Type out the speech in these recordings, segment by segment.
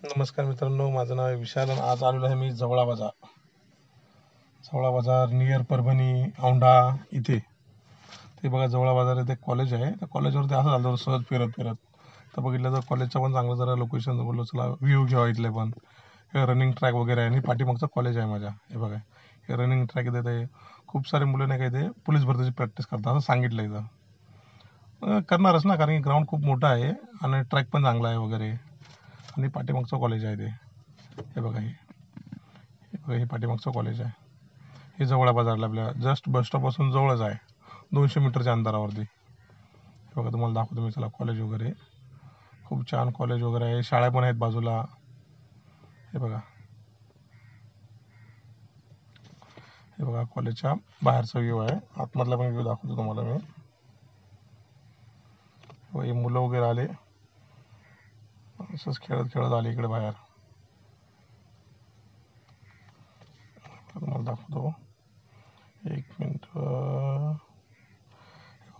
नमस्कार मित्रांनो, माझं नाव आहे विशाल आणि आज आलेलो आहे मी जवळा बाजार. जवळा बाजार नियर परभणी औंढा इथे. ते बघा जवळा बाजार इथे कॉलेज आहे. त्या कॉलेजवरती असं झालं सहज फिरत फिरत तर बघितलं तर कॉलेजचं पण चांगलं जरा लोकेशन बोललो चला व्ह्यू घ्यावा इथले पण. हे रनिंग ट्रॅक वगैरे आहे आणि पाठीमागचं कॉलेज आहे माझ्या. हे बघा हे रनिंग ट्रॅक इथे ते खूप सारे मुलं नाही काय ते पोलीस भरतीची प्रॅक्टिस करतात असं सांगितलं इथं. करणारच ना, कारण की ग्राउंड खूप मोठा आहे आणि ट्रॅक पण चांगला आहे वगैरे. आणि पाठीमागचं कॉलेज आहे ते. हे बघा हे पाठीमागचं कॉलेज आहे. हे जवळ बाजारला आपल्या जस्ट बस स्टॉपपासून जवळच आहे, 200 मीटरच्या अंतरावरती. हे बघा तुम्हाला दाखवतो मी, चला कॉलेज वगैरे खूप छान कॉलेज वगैरे आहे, शाळा पण आहेत बाजूला. हे बघा कॉलेजच्या बाहेरचा व्ह्यू आहे. आतमधला पण व्ह्यू दाखवतो तुम्हाला मी. हे मुलं वगैरे आले, असंच खेळत खेळत आले इकडे बाहेर. तुम्हाला दाखवतो एक मिनिट.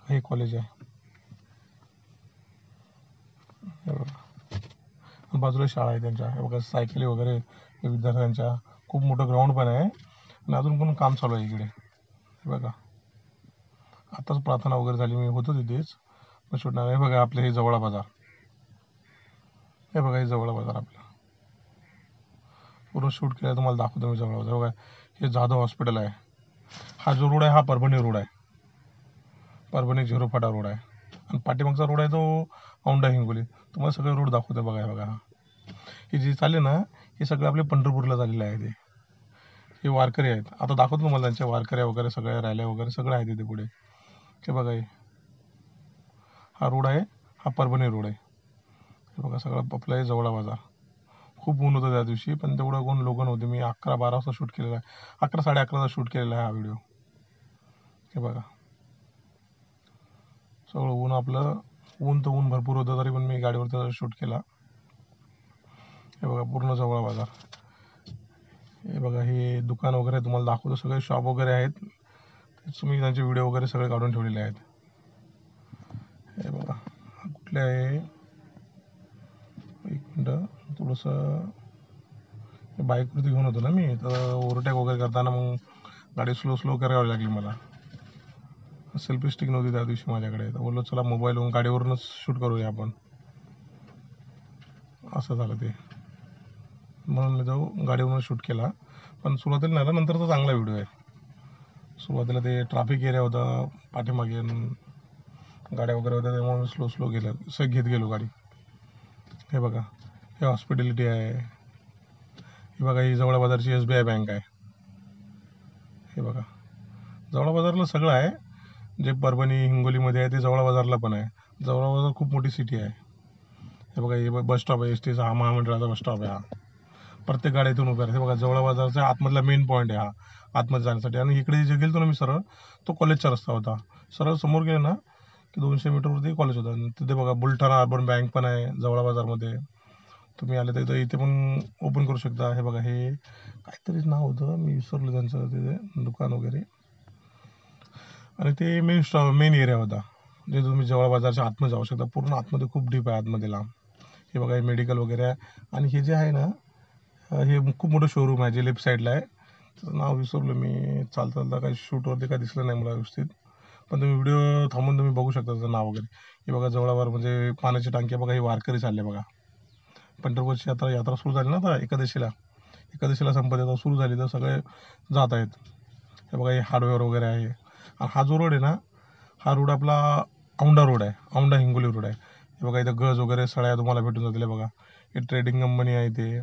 हे कॉलेज आहे. हे बघा बाजूला शाळा आहे त्यांच्या. हे बघा सायकली वगैरे विद्यार्थ्यांच्या. खूप मोठं ग्राउंड पण आहे आणि अजून पण काम चालू आहे इकडे. हे बघा आताच प्रार्थना वगैरे झाली, मी होतो तिथेच पण शूट नाही. हे बघा आपले हे जवळा बाजार. हे बघा हे जवळा बाजार आपला पूर्ण शूट केलं तुम्हाला दाखवतो मी. जवळा बाजार बघा, हे जाधव हॉस्पिटल आहे. हा जो रोड आहे हा परभणी रोड आहे, परभणी झिरोफाटा रोड आहे. आणि पाठीमागचा रोड आहे तो औंढा हिंगोली. तुम्हाला सगळे रोड दाखवतो बघा. हे बघा हे जे चालले ना, हे सगळे आपले पंढरपूरला झालेले आहे. ते हे वारकरी आहेत. आता दाखवतो तुम्हाला त्यांच्या वारकऱ्या वगैरे सगळ्या रॅल्या वगैरे सगळं आहे तिथे पुढे. हे बघा हा रोड आहे, हा परभणी रोड आहे. हे बघा सगळं आपलं आहे जवळा बाजार. खूप ऊन होतं त्या दिवशी, पण तेवढं कोण लोक नव्हते. मी 11-12 वाजता शूट केलेला आहे, 11-11:30 शूट केलेला आहे हा व्हिडिओ. हे बघा सगळं ऊन आपलं, ऊन तर ऊन भरपूर होतं तरी पण मी गाडीवरती शूट केला. हे बघा पूर्ण जवळ बाजार. हे बघा हे दुकान वगैरे तुम्हाला दाखवतो, सगळे शॉप वगैरे आहेत. तुम्ही त्यांचे व्हिडिओ वगैरे सगळे काढून ठेवलेले आहेत. हे बघा कुठले आहे, एक मिनटं थोडंसं. बाईकवरती घेऊन होतो ना मी, तर ओव्हरटेक वगैरे करताना मग गाडी स्लो स्लो करावी लागली मला. सेल्फी स्टिक नव्हती त्या दिवशी माझ्याकडे, तर बोललो चला मोबाईलवरून गाडीवरूनच शूट करूया आपण. असं झालं ते, म्हणून मी जाऊ गाडीवरून शूट केला. पण सुरुवातीला नाही ना, नंतरचा चांगला व्हिडिओ आहे. सुरुवातीला ते ट्रॅफिक एरिया होता पाठीमागे, गाड्या वगैरे होत्या, त्यामुळे मी स्लो स्लो घेत गेलो गाडी. हे बघा हे हॉस्पिटॅलिटी आहे. हे बघा ही जवळा बाजारची SBI बँक आहे. हे बघा जवळा बाजारला सगळं आहे, जे परभणी हिंगोलीमध्ये आहे ते जवळा बाजारला पण आहे. जवळा बाजार खूप मोठी सिटी आहे. हे बघा हे बस स्टॉप आहे, STचा हा महामंडळाचा बस स्टॉप आहे. हा प्रत्येक गाड्या इथून उभ्या राहते. बघा जवळा बाजारचा आतमधला मेन पॉईंट आहे हा, आतमध्ये जाण्यासाठी. आणि इकडे जे गेलो ना मी सरळ, तो कॉलेजचा रस्ता होता. सरळ समोर गेले ना की 200 मीटरवरती कॉलेज होतं. तिथे बघा बुलढाणा अर्बन बँक पण आहे जवळा बाजारमध्ये. तुम्ही आले तर इथे पण ओपन करू शकता. हे बघा हे काहीतरीच नाव होतं, मी विसरलो त्यांचं तिथे दुकान वगैरे. आणि ते मेन एरिया होता, जे तुम्ही जवळ बाजारच्या आतमध्ये जाऊ शकता. पूर्ण आतमध्ये खूप डीप आहे, आतमध्ये लांब. हे बघा हे मेडिकल वगैरे आहे. आणि हे जे आहे ना, हे खूप मोठं शोरूम आहे जे लेफ्ट साईडला आहे. त्याचं नाव विसरलो मी. चालता काही शूटवरती काय दिसलं नाही मला व्यवस्थित, पण तुम्ही व्हिडिओ थांबून तुम्ही बघू शकता त्याचं नाव वगैरे. हे बघा जवळावर म्हणजे पाण्याची टांकी. बघा हे वारकरी चालले बघा. पंढरपूरची यात्रा सुरू झाली ना आता, एकादशीला संपत येतात सुरू झाली, तर सगळे जात आहेत. हे बघा हे हार्डवेअर वगैरे आहे. आणि हा जो रोड आहे ना, हा रोड आपला औंढा रोड आहे, औंढा हिंगोली रोड आहे. हे बघा इथं गज वगैरे सळ्या तुम्हाला भेटून जातील. बघा हे ट्रेडिंग कंपनी आहे, ते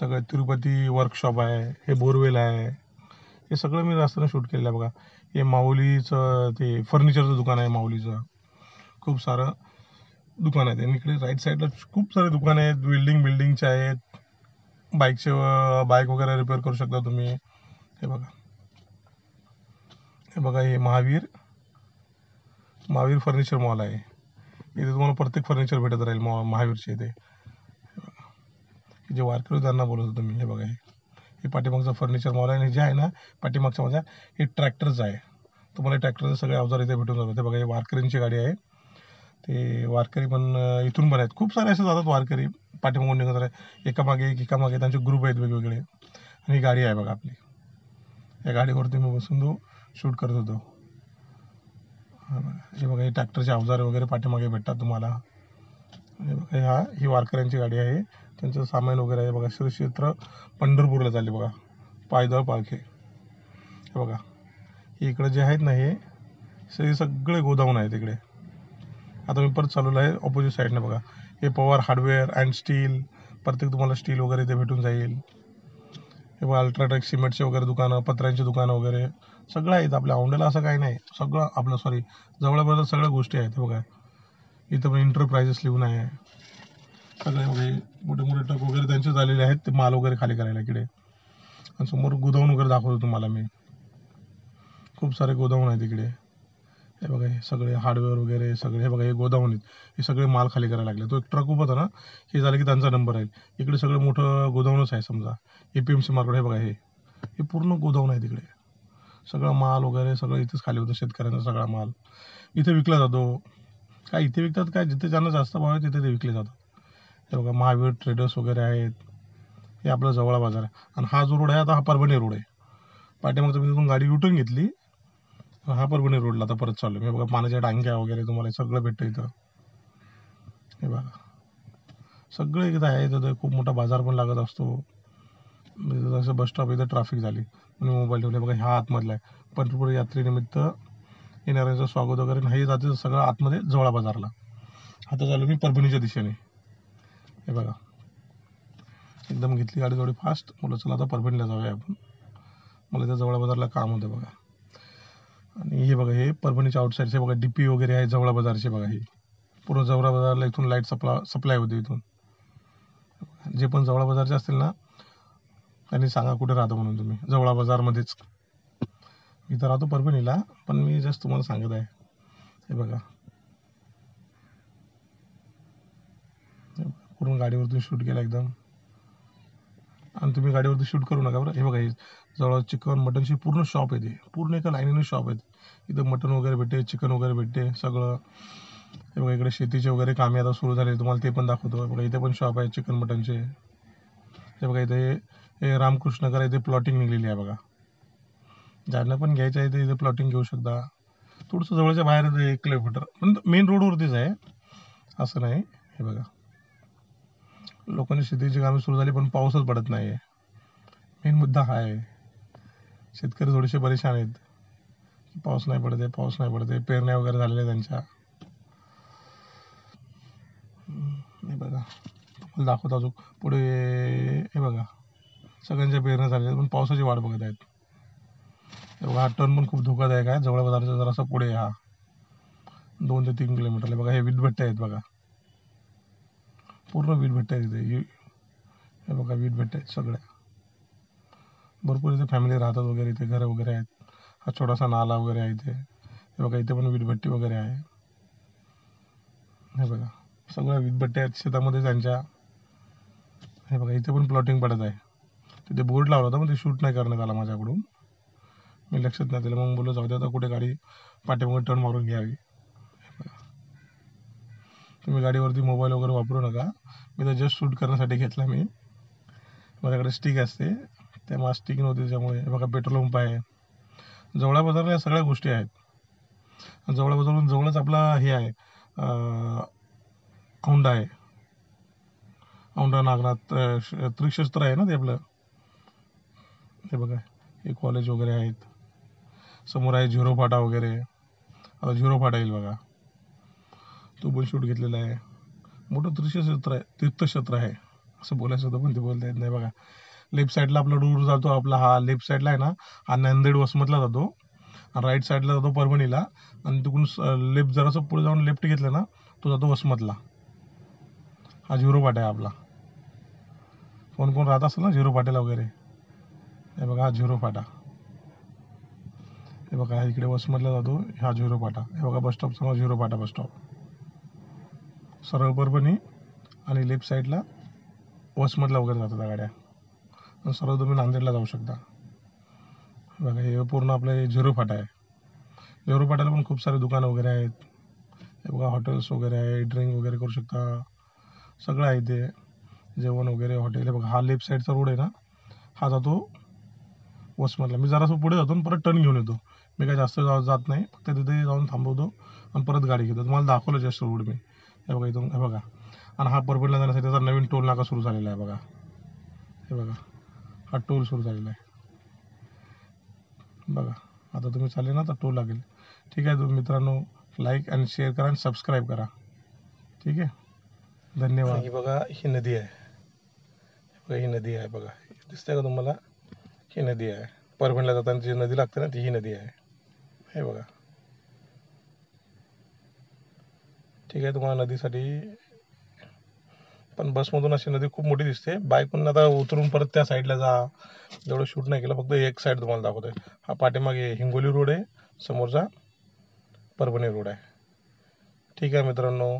सगळं तिरुपती वर्कशॉप आहे, हे बोरवेल आहे. हे सगळं मी रस्त्यानं शूट केलेलं आहे. बघा हे माऊलीचं ते फर्निचरचं दुकान आहे, माऊलीचं खूप सारं दुकान आहे. आणि इकडे राईट साईडला खूप सारे दुकान आहेत, बिल्डिंगचे आहेत. बाईक वगैरे रिपेअर करू शकता तुम्ही. हे बघा हे महावीर फर्निचर मॉल आहे. इथे तुम्हाला प्रत्येक फर्निचर भेटत राहील महावीरचे इथे. जे वारकरी त्यांना बोलत होतो मी. हे बघा हे पाठीमागचं फर्निचर मॉल आहे. आणि जे आहे ना पाठीमागच्या माझ्या, हे ट्रॅक्टरचं आहे. तुम्हाला ट्रॅक्टरचे सगळे अवजार इथे भेटून जातात. ते बघा हे वारकरींची गाडी आहे. ते वारकरी पण इथून पण आहेत, खूप सारे असे जातात वारकरी. पाठीमागून निघत आहे, एकामागे त्यांचे ग्रुप आहेत वेगवेगळे. आणि ही गाडी आहे बघा आपली. या गाडीवरती मी बसून तो शूट करत होतो. हे बघा, हे ट्रॅक्टरचे अवजारे वगैरे पाठीमागे भेटतात तुम्हाला. हे बघा, ही वारकऱ्यांची गाडी आहे, त्यांचं सामान वगैरे आहे बघा. श्री क्षेत्र पंढरपूरला चालले बघा, पायदळ पालखी. हे बघा, इकडे जे आहेत ना, हे सगळे गोदाऊन आहेत इकडे. आता मी परत चालवलं आहे ऑपोजिट साईडने बघा. हे पवार हार्डवेअर अँड स्टील, प्रत्येक तुम्हाला स्टील वगैरे इथे भेटून जाईल. हे बघा, अल्ट्राटेक सिमेंटचे वगैरे दुकानं, पत्र्यांची दुकानं वगैरे सगळं आहेत आपल्या औंढ्याला. असं काही नाही, सगळं आपलं जवळपास सगळ्या गोष्टी आहेत. हे बघा, इथं पण इंटरप्राइजेस लिहून आहे. सगळे वगैरे मोठे मोठे ट्रक वगैरे त्यांचे झालेले आहेत, ते माल वगैरे खाली करायला इकडे. आणि समोर गोदाऊन वगैरे दाखवतो तुम्हाला मी. खूप सारे गोदाऊन आहेत इकडे. हे बघा, हे सगळे हार्डवेअर वगैरे सगळे. हे बघा, हे गोदाऊन आहेत, हे सगळे माल खाली करायला लागले. तो एक ट्रक उभा होता ना, हे झालं की त्यांचा नंबर आहे. इकडे सगळं मोठं गोदाऊनच आहे समजा. APMC market. हे बघा, हे पूर्ण गोदाऊन आहे तिकडे. सगळा माल वगैरे सगळं इथेच खाली होतं. शेतकऱ्यांचा सगळा माल इथे विकला जातो. काय इथे विकतात, काय जिथे ज्यांना जास्त भाव आहे तिथे ते विकले जातात. हे बघा, महावीर ट्रेडर्स वगैरे आहेत. हे आपला जवळ बाजार आहे. आणि हा जो रोड आहे, आता हा परभणी रोड आहे. पाठीमागचं मी तिथून गाडी युटर्न घेतली, हा परभणी रोडला आता परत चालू. हे बघा, पाण्याच्या टांग्या वगैरे तुम्हाला सगळं भेटतं इथं. हे बघा, सगळं इथं आहे. इथं खूप मोठा बाजार पण लागत असतो. जसं बस स्टॉप इथं ट्रॅफिक झाली आणि मोबाईल ठेवले. बघा, हा आतमधला आहे. पंढरपूर यात्रेनिमित्त येणाऱ्यांचं स्वागत वगैरे नाही जाते सगळं आतमध्ये जवळा बाजारला. आता चालू मी परभणीच्या दिशेने. हे बघा, एकदम घेतली गाडी थोडी फास्ट. मला चला आता परभणीला जाऊया आपण. मला इथं जवळा बाजारला काम होतं बघा. आणि हे बघा, हे परभणीच्या आउटसाईडचे बघा, DP वगैरे आहे जवळा बाजारचे बघा. हे पूर्ण जवळा बाजारला इथून लाईट सप्लाय होते इथून. जे पण जवळा बाजारचे असतील ना, त्यांनी सांगा कुठे राहतो म्हणून तुम्ही. जवळा बाजारमध्येच. इथं राहतो परभणीला, पण मी जस्ट तुम्हाला सांगत आहे. हे बघा, पूर्ण गाडीवरती शूट केला एकदम. आणि तुम्ही गाडीवरती शूट करू नका बरं. हे बघा, हे जवळ चिकन मटनची पूर्ण शॉप आहे. ते पूर्ण एका लाईनीने शॉप आहेत. इथं मटन वगैरे भेटते, चिकन वगैरे भेटते सगळं. हे बघा, इकडे शेतीचे वगैरे कामे आता सुरू झाले, तुम्हाला ते पण दाखवतो. बघा, इथे पण शॉप आहे चिकन मटनचे. हे बघा, इथे हे रामकृष्णकर इथे प्लॉटिंग निघलेली आहे बघा. ज्यांना पण घ्यायचं आहे ते इथे प्लॉटिंग घेऊ शकता. थोडंसं जवळच्या बाहेर 1 किलोमीटर, पण मेन रोडवरतीच आहे, असं नाही. हे बघा, लोकांनी शेतीची कामे सुरू झाली, पण पाऊसच पडत नाही आहे. मेन मुद्दा हा आहे. शेतकरी थोडेसे परेशान आहेत. पाऊस नाही पडत आहे. पेरण्या वगैरे झालेल्या त्यांच्या. हे बघा, तुम्हाला दाखवतो अजून पुढे. हे बघा, सगळ्यांच्या पेरण्या झालेल्या, पण पावसाची वाट बघत आहेत. हे बघा, हा टर्न पण खूप धोकादायक आहे. जवळ बाजारचा जरासा पुढे हा 2 ते 3 किलोमीटर. बघा, हे वीटभट्टे आहेत बघा, पूर्ण वीटभट्टे आहेत इथे. हे बघा, वीटभट्टे आहेत सगळ्या. भरपूर इथे फॅमिली राहतात वगैरे, इथे घरं वगैरे आहेत. हा छोटासा नाला वगैरे आहे इथे. हे बघा, इथे पण वीटभट्टी वगैरे आहे. हे बघा, सगळ्या वीटभट्ट्या आहेत शेतामध्ये त्यांच्या. हे बघा, इथे पण प्लॉटिंग पडत आहे. तिथे बोर्ड लावला होता, पण ते शूट नाही करण्यात आला माझ्याकडून. मी लक्षात नाही दिलं. मग बोललो जाऊ दे, आता कुठे गाडी पाठीमागे टर्न मारून घ्यावी. तुम्ही गाडीवरती मोबाईल वगैरे वापरू नका. मी तर जस्ट शूट करण्यासाठी घेतला. माझ्याकडे स्टिक असते, त्यामुळे स्टिक नव्हती त्याच्यामुळे. बघा, पेट्रोल पंप आहे. जवळा बाजारला या सगळ्या गोष्टी आहेत. जवळा बाजारून जवळच आपला हे आहे, औंढा आहे. औंढा नागनाथ त्रिक्षेत्र आहे ना ते आपलं. हे बघा, हे कॉलेज वगैरे आहेत. समोर आहे झिरो फाटा वगैरे. आता झिरो फाटा येईल बघा, तो पण शूट घेतलेला आहे. मोठं तीर्थक्षेत्र आहे असं बोलायचं होतं, पण ते बोलता येत नाही. बघा, लेफ्ट साईडला आपला रोड जातो. आपला हा लेफ्ट साईडला आहे ना, हा नांदेड वसमतला जातो. आणि राईट साईडला जातो परभणीला. आणि तिकडून लेफ्ट जरासं पुढे जाऊन लेफ्ट घेतलं ना, तो जातो वसमतला. हा झिरो फाटा आहे आपला. कोण राहत असेल ना झिरो फाट्याला वगैरे. हे बघा, हा झिरो फाटा. हे बघा, इकडे वसमतला जातो हा झिरो फाटा. हे बघा, बस स्टॉप समोर झिरो फाटा बस स्टॉप. सरळ परभणी आणि लेफ्ट साईडला वसमतला वगैरे जातात गाड्या. आणि सरळ तुम्ही नांदेडला जाऊ शकता. बघा, हे पूर्ण आपलं हे झिरो फाटा आहे. झिरो फाट्याला पण खूप सारे दुकानं वगैरे आहेत. हे बघा, हॉटेल्स वगैरे आहे, ड्रिंक वगैरे करू शकता, सगळं आहे ते. जेवण वगैरे हॉटेल आहे बघा. हा लेफ्ट साईडचा रोड आहे ना, हा जातो वसमतला. मी जरासं पुढे जातो आणि परत टर्न घेऊन येतो. मी काय जास्त जात नाही, फक्त तिथे जाऊन थांबवतो आणि परत गाडी घेतो. तुम्हाला दाखवलं जस्ट रोड मी. हे बघा इथून, हे बघा. आणि हा परभणीला जाण्यासाठी त्याचा नवीन टोल नाका सुरू झालेला आहे बघा. हे बघा, हा टोल सुरू झालेला आहे बघा. आता तुम्ही चालले ना तर टोल लागेल. ठीक आहे तुम्ही मित्रांनो, लाईक आणि शेअर करा आणि सबस्क्राईब करा. ठीक आहे, धन्यवाद. ही बघा, ही नदी आहे बघा, ही नदी आहे बघा, दिसते का तुम्हाला? ही नदी आहे. परभणीला जाताना जी नदी लागते ना, ती ही नदी आहे. हे बघा. ठीक आहे, तुम्हाला नदीसाठी पण बसमधून अशी नदी खूप मोठी दिसते. बाईकहून आता उतरून परत त्या साईडला जा, एवढं शूट नाही केलं, फक्त एक साईड तुम्हाला दाखवतोय. हा पाठीमागे हिंगोली रोड आहे, समोरचा परभणी रोड आहे. ठीक आहे मित्रांनो,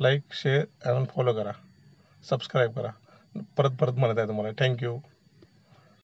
लाईक शेअर आणि फॉलो करा, सबस्क्राईब करा. परत परत म्हणत आहे तुम्हाला. थँक्यू.